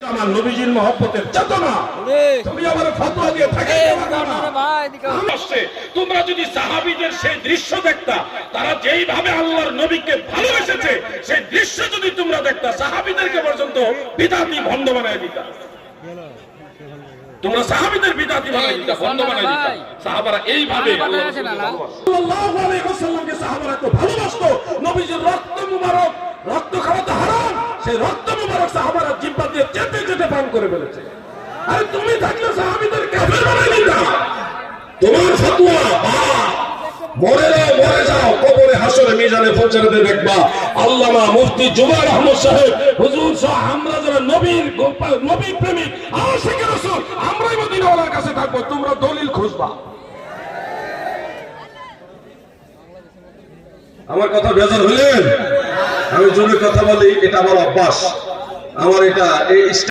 আমার নবীজির মহব্বতের চেতনা তুমি আমার ফতোয়া দিয়ে থাকে তোমরা যদি সাহাবীদের সেই দৃশ্য দেখতা, তারা যেইভাবে আল্লাহর নবীকে ভালোবেসেছে সেই দৃশ্য যদি তোমরা দেখতা, সাহাবীদেরকে পর্যন্ত বিদআতি ভণ্ড বানায় দিতা। তোমরা সাহাবীদের বিদআতি বানায় দিতা, ভণ্ড বানায় দিতা। সাহাবারা এইভাবে সাল্লাল্লাহু আলাইহি ওয়াসাল্লামকে সাহাবারা তো ভালোবাসতো। নবীজির রক্ত মুবারক, রক্ত খাওয়া তো হারাম, সেই রক্ত মুবারক সাহাবারা জিহ্বা দিয়ে চেটে চেটে পান করে ফেলেছে। আরে তুমি থাকলে সাহাবীদের কাফের বানাই দিতা। তোমার ফতোয়া মরে যাও কবরে হাসরে মিজানে পৌঁছাতে দেখবা আল্লামা মুফতি জুবাইর আহমদ সাহেব হুজুর সহ আমরা যারা নবী প্রেমিক আশিক রাসূল আমরাই মদিনাওয়ালার কাছে থাকবো, তোমরা দলিল খুঁজবা। আমার কথা বেজার হলেন? আমি জোরে কথা বলি, এটা আমার অভ্যাস, আমার এটা এই